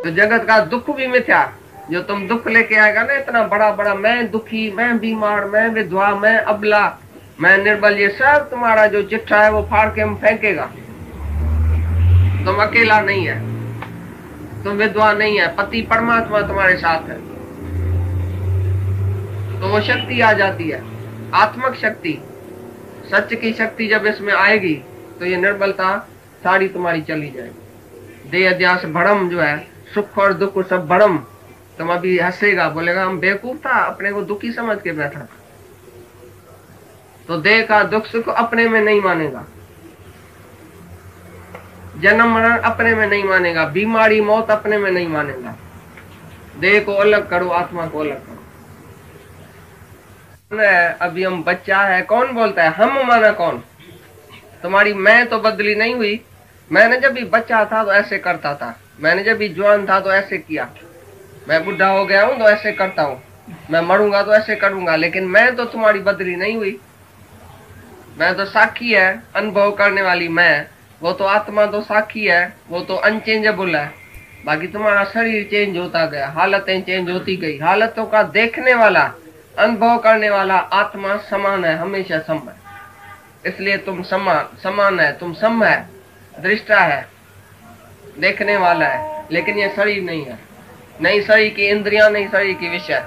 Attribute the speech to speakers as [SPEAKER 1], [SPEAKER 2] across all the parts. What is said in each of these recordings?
[SPEAKER 1] तो जगत का दुख भी मिथ्या। जो तुम दुख लेके आएगा ना, इतना बड़ा बड़ा, मैं दुखी, मैं बीमार, मैं विधवा, मैं अबला, मैं निर्बल, ये सब तुम्हारा जो चिट्ठा है वो फाड़ के हम फेंकेगा। तुम अकेला नहीं है, तुम विधवा नहीं है, पति परमात्मा तुम्हारे साथ है। तो वो शक्ति आ जाती है, आत्मक शक्ति, सच की शक्ति जब इसमें आएगी तो ये निर्बलता सारी तुम्हारी चली जाएगी। देह अध्यास भ्रम जो है, सुख और दुख सब भ्रम। तुम अभी हंसेगा, बोलेगा हम बेवकूफ था, अपने को दुखी समझ के बैठा था। तो देह का दुख सुख अपने में नहीं मानेगा, जन्म मरण अपने में नहीं मानेगा, बीमारी मौत अपने में नहीं मानेगा। देह को अलग करो, आत्मा को अलग करो। अभी हम बच्चा है, कौन बोलता है हम माना कौन? तुम्हारी मैं तो बदली नहीं हुई। मैंने जब भी बच्चा था तो ऐसे करता था, मैंने जब भी जवान था तो ऐसे किया, मैं बुढ़ा हो गया हूं तो ऐसे करता हूं, मैं मरूंगा तो ऐसे करूंगा। लेकिन मैं तो तुम्हारी बदली नहीं हुई। मैं तो साक्षी है, अनुभव करने वाली मैं। वो तो आत्मा तो साक्षी है, वो तो अनचेंजेबल है। बाकी तुम्हारा शरीर चेंज होता गया, हालतें चेंज होती गई। हालतों का देखने वाला, अनुभव करने वाला आत्मा समान है, हमेशा सम है। इसलिए तुम समान है, तुम सम है, दृष्टा है, देखने वाला है। लेकिन ये शरीर नहीं है, नहीं शरीर की इंद्रियां, नहीं शरीर की विषय,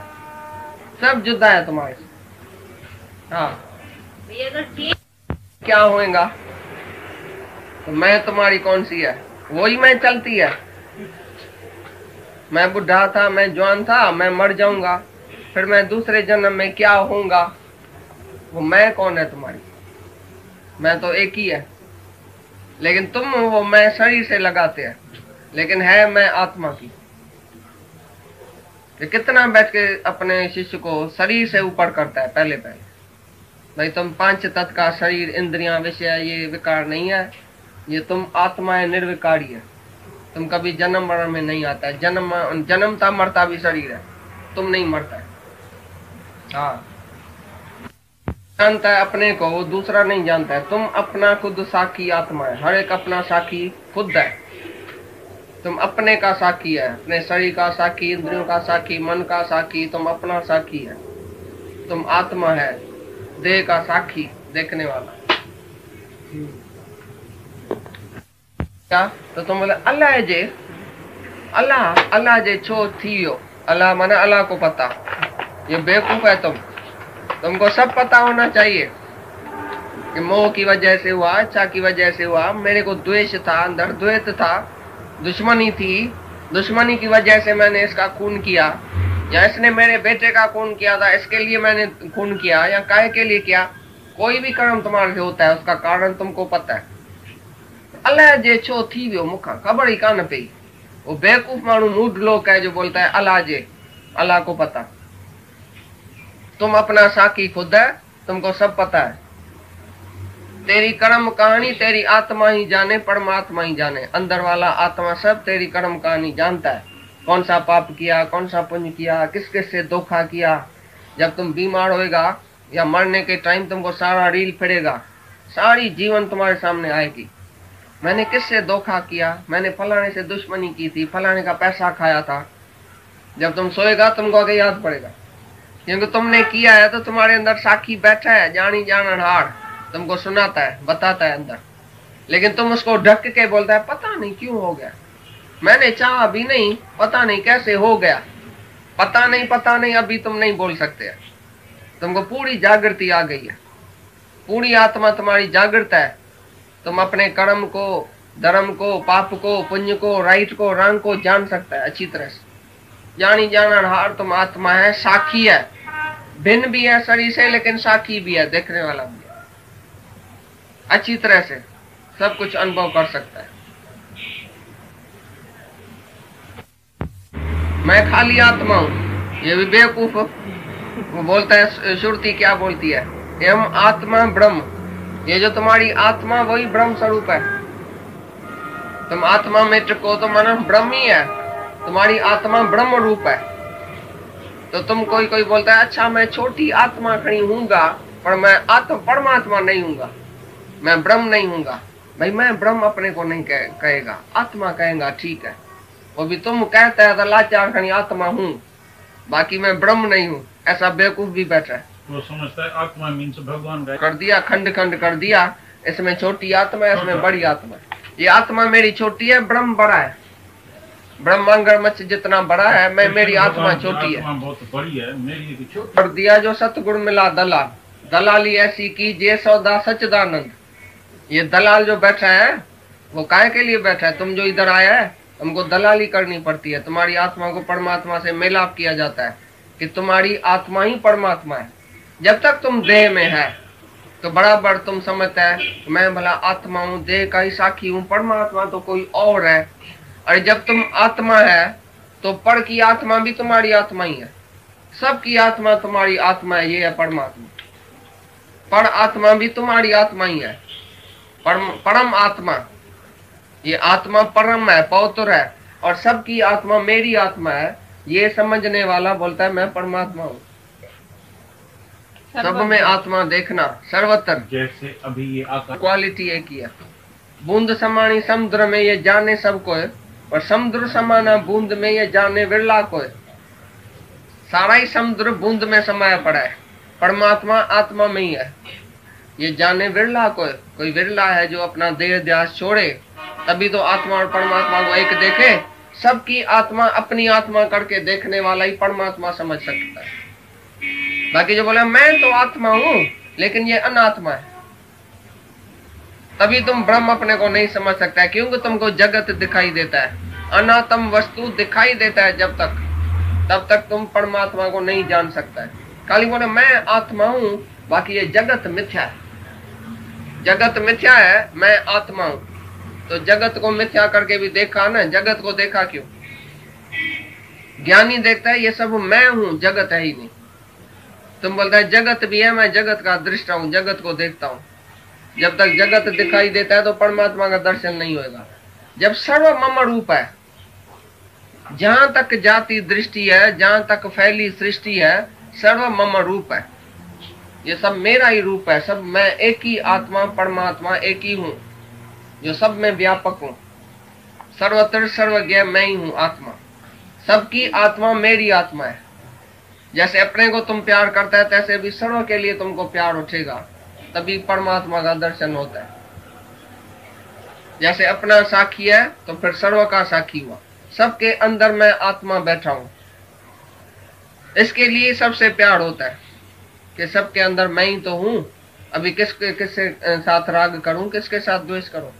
[SPEAKER 1] सब जुदा है तुम्हारे से। हाँ, क्या होएगा? तो मैं तुम्हारी कौन सी है? वही मैं चलती है। मैं बुढ़ा था, मैं जवान था, मैं मर जाऊंगा, फिर मैं दूसरे जन्म में क्या होऊंगा? वो मैं कौन है तुम्हारी? मैं तो एक ही है। लेकिन तुम वो मैं शरीर से लगाते हैं, लेकिन है मैं आत्मा की। ये कितना बैठ के अपने शिष्य को शरीर से ऊपर करता है। पहले पहले भाई तुम पांच तत्व का शरीर, इंद्रियां, विषय, ये विकार नहीं है। ये तुम आत्मा है, निर्विकारी है। तुम कभी जन्म मरण में नहीं आता है। जन्मता मरता भी शरीर है, तुम नहीं मरता है। हाँ, जानता है अपने को, वो दूसरा नहीं जानता है। तुम अपना खुद साक्षी आत्मा है, हर एक अपना साक्षी खुद है। तुम अपने का साक्षी है, अपने शरीर का साक्षी, इंद्रियों का साक्षी, मन का साक्षी, तुम अपना साक्षी है। तुम आत्मा है, देह का साक्षी, देखने वाला। क्या? तो तुम बोले अल्लाह जे, अल्लाह अल्लाह जे छो थियो। अल्लाह माने अल्लाह को पता। ये बेवकूफ है तुमको सब पता होना चाहिए कि मोह की वजह से हुआ, इच्छा की वजह से हुआ, मेरे को द्वेष था, अंदर द्वैत था, दुश्मनी थी, दुश्मनी की वजह से मैंने इसका खून किया, या इसने मेरे बेटे का खून किया था, इसके लिए मैंने खून किया, या काहे के लिए किया। कोई भी कर्म तुम्हारे से होता है, उसका कारण तुमको पता है। अल्लाह जे छो थी वियो मुखा खबर ही कान पई। वो बेवकूफ मानू मूड लोग है जो बोलता है अल्लाह जे, अल्लाह को पता। तुम अपना साकी खुद है, तुमको सब पता है। तेरी कर्म कहानी तेरी आत्मा ही जाने, परमात्मा ही जाने। अंदर वाला आत्मा सब तेरी कर्म कहानी जानता है। कौन सा पाप किया, कौन सा पुण्य किया, किस किस से धोखा किया। जब तुम बीमार होएगा या मरने के टाइम तुमको सारा रील फिरेगा, सारी जीवन तुम्हारे सामने आएगी। मैंने किससे धोखा किया, मैंने फलाने से दुश्मनी की थी, फलाने का पैसा खाया था। जब तुम सोएगा तुमको आगे याद पड़ेगा, क्योंकि तुमने किया है। तो तुम्हारे अंदर साक्षी बैठा है, जानी जाननहार, तुमको सुनाता है, बताता है अंदर। लेकिन तुम उसको ढक के बोलता है पता नहीं क्यों हो गया, मैंने चाहा भी नहीं, पता नहीं कैसे हो गया। पता नहीं अभी तुम नहीं बोल सकते। तुमको पूरी जागृति आ गई है, पूरी आत्मा तुम्हारी जागृत है। तुम अपने कर्म को, धर्म को, पाप को, पुण्य को, राइट को, रंग को जान सकता है अच्छी तरह से। जानी जाननहार तुम आत्मा है, साक्षी है। भिन्न भी है शरीर से, लेकिन साक्षी भी है, देखने वाला भी है। अच्छी तरह से सब कुछ अनुभव कर सकता है। मैं खाली आत्मा हूं, ये भी बेवकूफ वो बोलता है। श्रुति क्या बोलती है? एवं आत्मा ब्रह्म। ये जो तुम्हारी आत्मा वही ब्रह्म स्वरूप है। तुम आत्मा में टिको तो मानो ब्रह्म ही है। तुम्हारी आत्मा ब्रह्म रूप है। तो तुम कोई बोलता है अच्छा मैं छोटी आत्मा खड़ी हूँगा, पर मैं परमात्मा नहीं हूँगा, मैं ब्रह्म नहीं हूँगा। भाई मैं ब्रह्म अपने को नहीं कहेगा, आत्मा कहेगा, ठीक है। वो भी तुम कहता है तो लाचार खनी आत्मा हूँ, बाकी मैं ब्रह्म नहीं हूँ, ऐसा बेवकूफ भी बैठा है।
[SPEAKER 2] वो समझता है आत्मा मीन्स भगवान का।
[SPEAKER 1] कर दिया, खंड खंड कर दिया, इसमें छोटी आत्मा है, इसमें बड़ी आत्मा है। ये आत्मा मेरी छोटी है, ब्रह्म बड़ा है। ब्रह्मांगमच्छ जितना बड़ा है, मैं मेरी आत्मा छोटी है।
[SPEAKER 2] बहुत बड़ी है, मेरी छोटी।
[SPEAKER 1] कर दिया जो सतगुण मिला दलाल, दलाली ऐसी की जे सौदा सच्चिदानंद। ये दलाल जो बैठा है वो काहे के लिए बैठा है? तुम जो इधर आया है, तुमको दलाली करनी पड़ती है। तुम्हारी आत्मा को परमात्मा से मेलाप किया जाता है कि तुम्हारी आत्मा ही परमात्मा है। जब तक तुम देह में है तो बराबर तुम समझता है मैं भला आत्मा हूँ, देह का ही साक्षी हूँ, परमात्मा तो कोई और है। और जब तुम आत्मा है तो पर की आत्मा भी तुम्हारी आत्मा ही है, सबकी आत्मा तुम्हारी आत्मा है, ये है परमात्मा। पर आत्मा भी तुम्हारी आत्मा ही है, परम आत्मा। ये आत्मा परम है, पवित्र है, और सबकी आत्मा मेरी आत्मा है। ये समझने वाला बोलता है मैं परमात्मा हूँ। सब में आत्मा देखना सर्वत्र,
[SPEAKER 2] जैसे अभी ये आत्मा
[SPEAKER 1] क्वालिटी एक ही है। बूंद समानी समुद्र में ये जाने सबको है, और समुद्र समाना बूंद में ये जाने विरला को है। सारा ही समुद्र बूंद में समाया पड़ा है, परमात्मा आत्मा में ही है, ये जाने विरला को है। कोई विरला है जो अपना देह ध्यास छोड़े, तभी तो आत्मा और परमात्मा को एक देखे। सबकी आत्मा अपनी आत्मा करके देखने वाला ही परमात्मा समझ सकता है। बाकी जो बोले मैं तो आत्मा हूँ लेकिन ये अनात्मा है, तभी तुम ब्रह्म अपने को नहीं समझ सकता है, क्योंकि तुमको जगत दिखाई देता है, अनात्म वस्तु दिखाई देता है। जब तक तब तक तुम परमात्मा को नहीं जान सकता है। खाली बोले मैं आत्मा हूँ, बाकी ये जगत मिथ्या है। जगत मिथ्या है, मैं आत्मा हूँ। तो जगत को मिथ्या करके भी देखा ना, जगत को देखा क्यों? ज्ञानी देखता है ये सब मैं हूँ, जगत है ही नहीं। तुम बोलता है जगत भी है, मैं जगत का दृष्टा हूँ, जगत को देखता हूँ। जब तक जगत दिखाई देता है तो परमात्मा का दर्शन नहीं होगा। जब सर्व मम रूप है, जहां तक जाति दृष्टि है, जहां तक फैली सृष्टि है, सर्व मम रूप है। ये सब मेरा ही रूप है, सब मैं एक ही आत्मा परमात्मा एक ही हूँ, जो सब में व्यापक हूँ। सर्वत्र सर्वज्ञ मैं ही हूँ आत्मा। सबकी आत्मा मेरी आत्मा है। जैसे अपने को तुम प्यार करता है, तैसे भी सर्व के लिए तुमको प्यार उठेगा, तभी परमात्मा का दर्शन होता है। जैसे अपना साक्षी है तो फिर सर्व का साक्षी हुआ। सबके अंदर मैं आत्मा बैठा हूं, इसके लिए सबसे प्यार होता है कि सबके अंदर मैं ही तो हूं। अभी किसके साथ राग करूं, किसके साथ द्वेष करूं,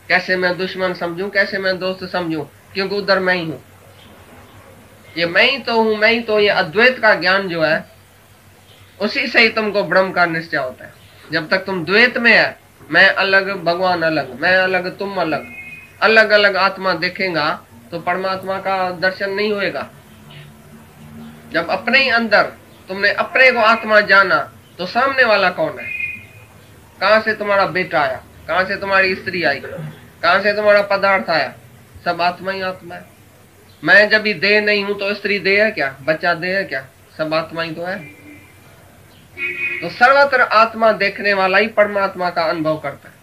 [SPEAKER 1] कैसे मैं दुश्मन समझूं, कैसे मैं दोस्त समझूं, क्योंकि उधर मैं ही हूं। ये मैं ही तो हूं, मैं ही तो, ये अद्वैत का ज्ञान जो है उसी से ही तुमको ब्रह्म का निश्चय होता है। जब तक तुम द्वैत में है, मैं अलग भगवान अलग, मैं अलग तुम अलग, अलग अलग आत्मा देखेगा तो परमात्मा का दर्शन नहीं होएगा। जब अपने ही अंदर तुमने अपने को आत्मा जाना तो सामने वाला कौन है? कहां से तुम्हारा बेटा आया, कहां से तुम्हारी स्त्री आई, कहां से तुम्हारा पदार्थ आया? सब आत्मा ही आत्मा है। मैं जब भी देह नहीं हूं तो स्त्री देह है क्या, बच्चा देह है क्या? सब आत्मा ही तो है। तो सर्वत्र आत्मा देखने वाला ही परमात्मा का अनुभव करता है।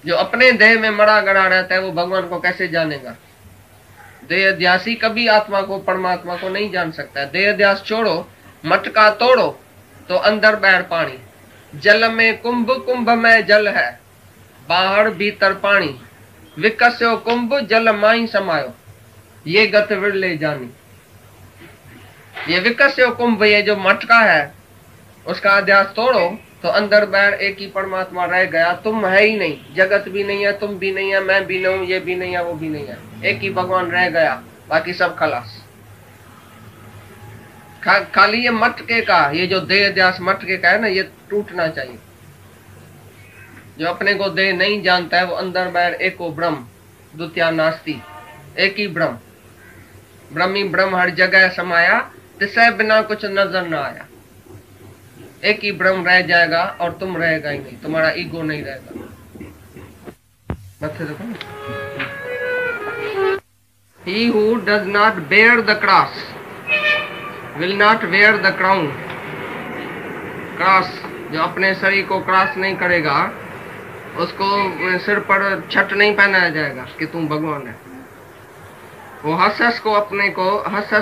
[SPEAKER 1] जो अपने देह में मरा गड़ा रहता है वो भगवान को कैसे जानेगा? देह ध्यासी कभी आत्मा को परमात्मा को नहीं जान सकता है। देह ध्यास छोड़ो, मटका तोड़ो तो अंदर बैर पानी। जल में कुंभ, कुंभ में जल है, बाहर भीतर पानी। विकस्यो कुंभ जल माई समायो, ये गत विरले जानी। ये विकस्यो कुंभ, ये जो मटका है उसका अध्यास तोड़ो तो अंदर बाहर एक ही परमात्मा रह गया। तुम है ही नहीं, जगत भी नहीं है, तुम भी नहीं है, मैं भी नहीं हूं, ये भी नहीं है, वो भी नहीं है, एक ही भगवान रह गया, बाकी सब खलास। खाली ये मटके का, ये जो देह ध्यास मटके का है ना, ये टूटना चाहिए। जो अपने को देह नहीं जानता है वो अंदर बाहर एको ब्रह्म, द्वितीया नास्ति, एक ही ब्रह्म। ब्रह्मी ब्रह्म हर जगह समाया, तिसै बिना कुछ नजर ना आया। एक ही ब्रह्म रह जाएगा और तुम रहेगा ही नहीं, तुम्हारा ईगो नहीं रहेगा। मत्थे देखो। He who does not bear the cross will not wear the crown. Cross, जो अपने शरीर को क्रॉस नहीं करेगा उसको सिर पर छट नहीं पहनाया जाएगा कि तुम भगवान है। वो हंस हंस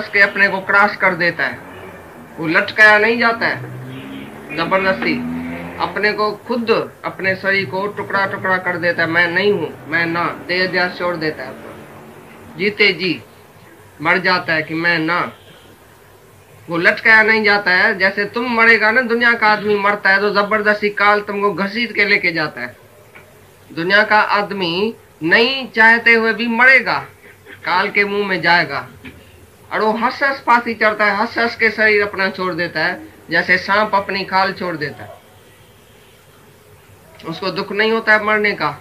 [SPEAKER 1] के अपने को क्रॉस कर देता है। वो लटकाया नहीं जाता है जबरदस्ती, अपने को खुद अपने शरीर को टुकड़ा टुकड़ा कर देता है। मैं नहीं हूं, मैं ना, देह ध्यास छोड़ देता है, जीते जी मर जाता है कि मैं ना। वो लटकाया नहीं जाता है। जैसे तुम मरेगा ना, दुनिया का आदमी मरता है तो जबरदस्ती काल तुमको घसीट के लेके जाता है। दुनिया का आदमी नहीं चाहते हुए भी मरेगा, काल के मुंह में जाएगा। और वो हंस हंस फांसी चढ़ता है, हंस हंस के शरीर अपना छोड़ देता है, जैसे सांप अपनी खाल छोड़ देता है। उसको दुख नहीं होता है मरने का।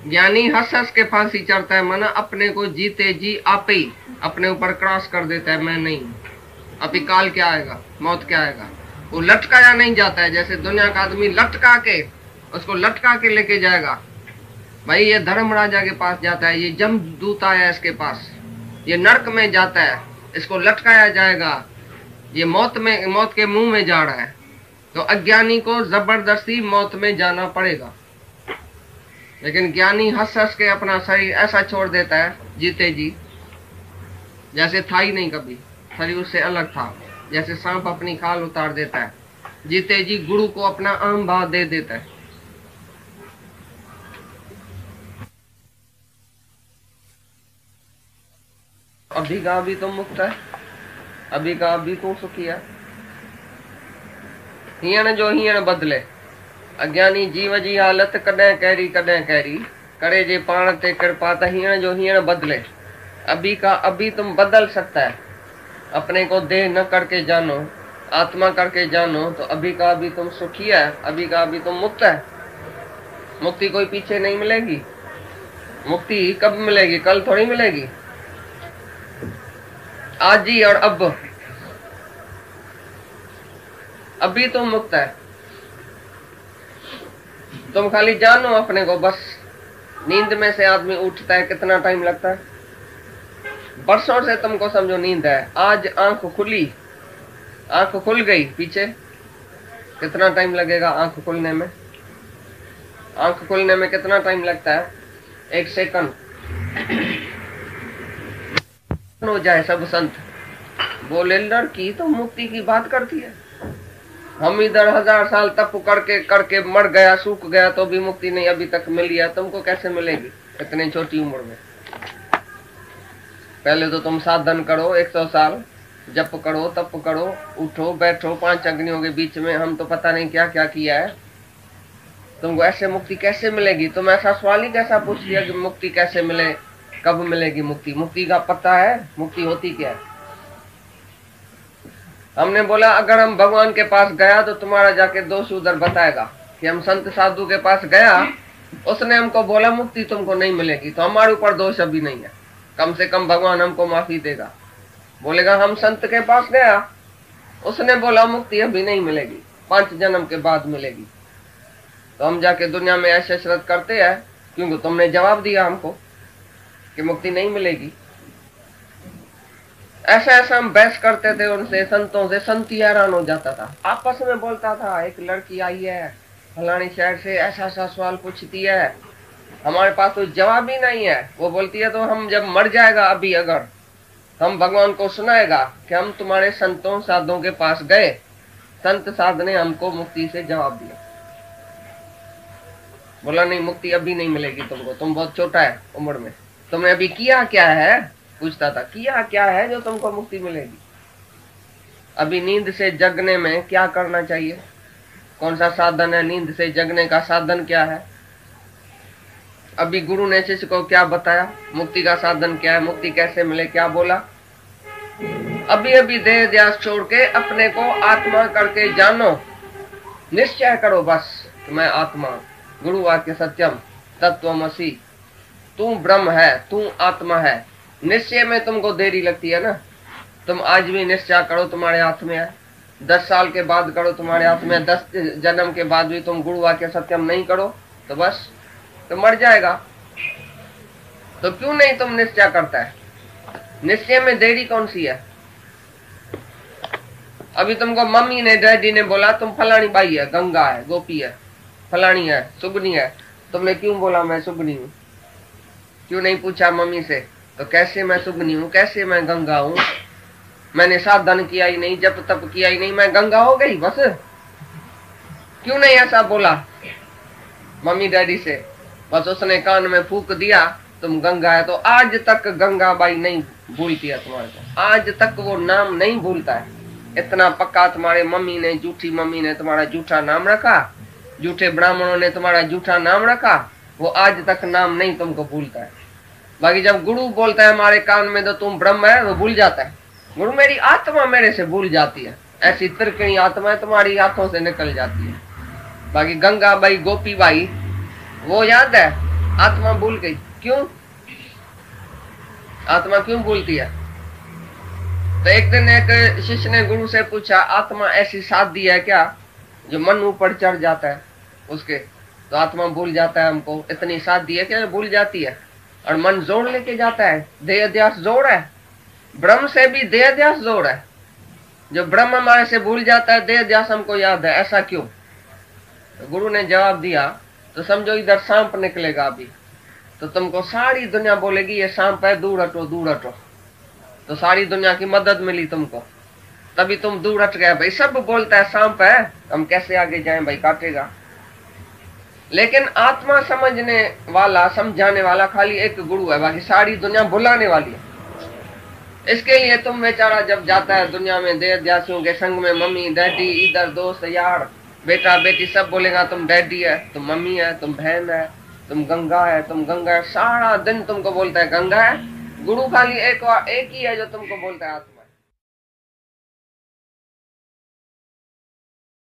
[SPEAKER 1] ज्ञानी हंस हंस के फांसी चढ़ता है, माना अपने को जीते जी आप ही अपने ऊपर क्रॉस कर देता है। मैं नहीं, अभी काल क्या आएगा, मौत क्या आएगा। वो लटकाया नहीं जाता है, जैसे दुनिया का आदमी लटका के उसको लटका के लेके जाएगा। भाई ये धर्म राजा के पास जाता है, ये जमदूत आया इसके पास, ये नरक में जाता है, इसको लटकाया जाएगा, ये मौत के मुंह में जा रहा है। तो अज्ञानी को जबरदस्ती मौत में जाना पड़ेगा। लेकिन ज्ञानी हंस हंस के अपना शरीर ऐसा छोड़ देता है जीते जी, जैसे था ही नहीं कभी, शरीर उससे अलग था। जैसे सांप अपनी खाल उतार देता है, जीते जी गुरु को अपना आम भाव दे देता है। अभी का अभी तो मुक्त है, अभी का अभी तू सुखी है। हीअण जो हीअण बदले, अज्ञानी जीव जी हालत कॾहिं कहिड़ी करे जे पाण ते कृपा, त हीअण जो हीअण बदले। अभी का अभी तुम बदल सकता है। अपने को देह न करके जानो, आत्मा करके जानो, तो अभी का अभी तुम सुखी है, अभी का अभी तुम मुक्त है। मुक्ति कोई पीछे नहीं मिलेगी। मुक्ति कब मिलेगी? कल थोड़ी मिलेगी, आज ही और अब। अभी तुम मुक्त है, तुम खाली जानो अपने को बस। नींद में से आदमी उठता है, कितना टाइम लगता है? बरसों से तुमको समझो नींद है, आज आंख खुली, आंख खुल गई, पीछे कितना टाइम लगेगा आंख खुलने में? आंख खुलने में कितना टाइम लगता है? 1 सेकंड हो जाए। सब संत बोले लड़की तो मुक्ति की बात करती है, हम इधर 1000 साल तप करके मर गया, सूख गया, तो भी मुक्ति नहीं अभी तक मिली है। तुमको कैसे मिलेगी इतनी छोटी उम्र में? पहले तो तुम साधन करो, 100 साल जप करो, तप करो, उठो बैठो 5 अग्नियों के बीच में, हम तो पता नहीं क्या क्या किया है। तुमको ऐसे मुक्ति कैसे मिलेगी? तुम ऐसा सवाल ही कैसा पूछ लिया कि मुक्ति कैसे मिले, कब मिलेगी मुक्ति? मुक्ति का पता है? मुक्ति होती क्या है? हमने बोला अगर हम भगवान के पास गया तो तुम्हारा जाके दोष उधर बताएगा कि हम संत साधु के पास गया, उसने हमको बोला मुक्ति तुमको नहीं मिलेगी, तो हमारे ऊपर दोष अभी नहीं है। कम से कम भगवान हमको माफी देगा। बोलेगा हम संत के पास गया, उसने बोला मुक्ति अभी नहीं मिलेगी, 5 जन्म के बाद मिलेगी, तो हम जाके दुनिया में ऐसे श्रद्धा करते हैं क्योंकि तुमने जवाब दिया हमको कि मुक्ति नहीं मिलेगी। ऐसा हम बहस करते थे उनसे, संतों से। संत ही हैरान हो जाता था, आपस में बोलता था एक लड़की आई है फलानी शहर से, ऐसा सवाल पूछती है, हमारे पास तो जवाब ही नहीं है। वो बोलती है तो हम जब मर जाएगा अभी, अगर हम भगवान को सुनाएगा कि हम तुम्हारे संतों साधुओं के पास गए, संत साध ने हमको मुक्ति से जवाब दिया। बोला नहीं मुक्ति अभी नहीं मिलेगी तुमको, तुम बहुत छोटा है उम्र में, तुमने अभी किया क्या है? पूछता था किया क्या है जो तुमको मुक्ति मिलेगी? अभी नींद से जगने में क्या करना चाहिए? कौन सा साधन है नींद से जगने का? साधन क्या है? अभी गुरु ने शिष्य को क्या बताया? मुक्ति का साधन क्या है? मुक्ति कैसे मिले? क्या बोला? अभी अभी देह ध्यास छोड़ के अपने को आत्मा करके जानो, निश्चय करो बस कि मैं आत्मा, गुरु वाक्य सत्यम तत्वमसि, तू ब्रह्म है, तू आत्मा है। निश्चय में तुमको देरी लगती है ना, तुम आज भी निश्चय करो तुम्हारे हाथ में है, 10 साल के बाद करो तुम्हारे हाथ में, 10 जन्म के बाद भी तुम गुरु वाक्य सत्यम नहीं करो तो बस तो मर जाएगा। तो क्यों नहीं तुम निश्चय करता है? निश्चय में देरी कौन सी है? अभी तुमको मम्मी ने डैडी ने बोला तुम फलानी बाई है, गंगा है, गोपी है, फलानी है, सुगनी है, तुमने क्यों बोला मैं सुगनी हूं? क्यों नहीं पूछा मम्मी से तो कैसे मैं सुगनी हूँ, कैसे मैं गंगा हूँ? मैंने साधन किया ही नहीं, जप तप किया ही नहीं, मैं गंगा हो गई बस? क्यों नहीं ऐसा बोला मम्मी डैडी से? बस उसने कान में फूक दिया तुम गंगा है, तो आज तक गंगा बाई नहीं भूलती है तुम्हारे को, आज तक वो नाम नहीं भूलता है। इतना पक्का तुम्हारे मम्मी ने, झूठी मम्मी ने तुम्हारा झूठा नाम रखा, झूठे ब्राह्मणों ने तुम्हारा झूठा नाम रखा, वो आज तक नाम नहीं तुमको भूलता है। बाकी जब गुरु बोलता है हमारे कान में तो तुम ब्रह्म है, वो भूल जाता है। गुरु मेरी आत्मा मेरे से भूल जाती है, ऐसी तिरकनी आत्मा तुम्हारी हाथों से निकल जाती है। बाकी गंगा बाई, गोपी बाई, वो याद है, आत्मा भूल गई। क्यों? आत्मा क्यों भूलती है? तो एक दिन एक शिष्य ने गुरु से पूछा, आत्मा ऐसी साधी है क्या जो मन ऊपर चढ़ जाता है उसके, तो आत्मा भूल जाता है हमको? इतनी साधी है क्या भूल जाती है? और मन जोड़ लेके जाता है, देह अध्यास जोड़ है, ब्रह्म से भी देह अध्यास जोड़ है। जो ब्रह्म हमारे से भूल जाता है, देह अध्यास हमको याद है, ऐसा क्यों? तो गुरु ने जवाब दिया, तो समझो इधर सांप निकलेगा अभी, तो तुमको सारी दुनिया बोलेगी ये सांप है, दूर हटो दूर हटो, तो सारी दुनिया की मदद मिली तुमको, तभी तुम दूर हट गए। भाई सब बोलता है सांप है, हम कैसे आगे जाएं भाई, काटेगा। लेकिन आत्मा समझने वाला, समझाने वाला खाली एक गुरु है, बाकी सारी दुनिया भुलाने वाली है। इसके लिए तुम बेचारा जब जाता है दुनिया में देह अध्यासियों के संग में, मम्मी डैडी, इधर दोस्त यार, बेटा बेटी, सब बोलेगा तुम डैडी है, तुम मम्मी है, तुम बहन है, तुम गंगा है, तुम गंगा है, सारा दिन तुमको बोलता है गंगा है। गुरु खाली एक ही है जो तुमको बोलता है आत्मा।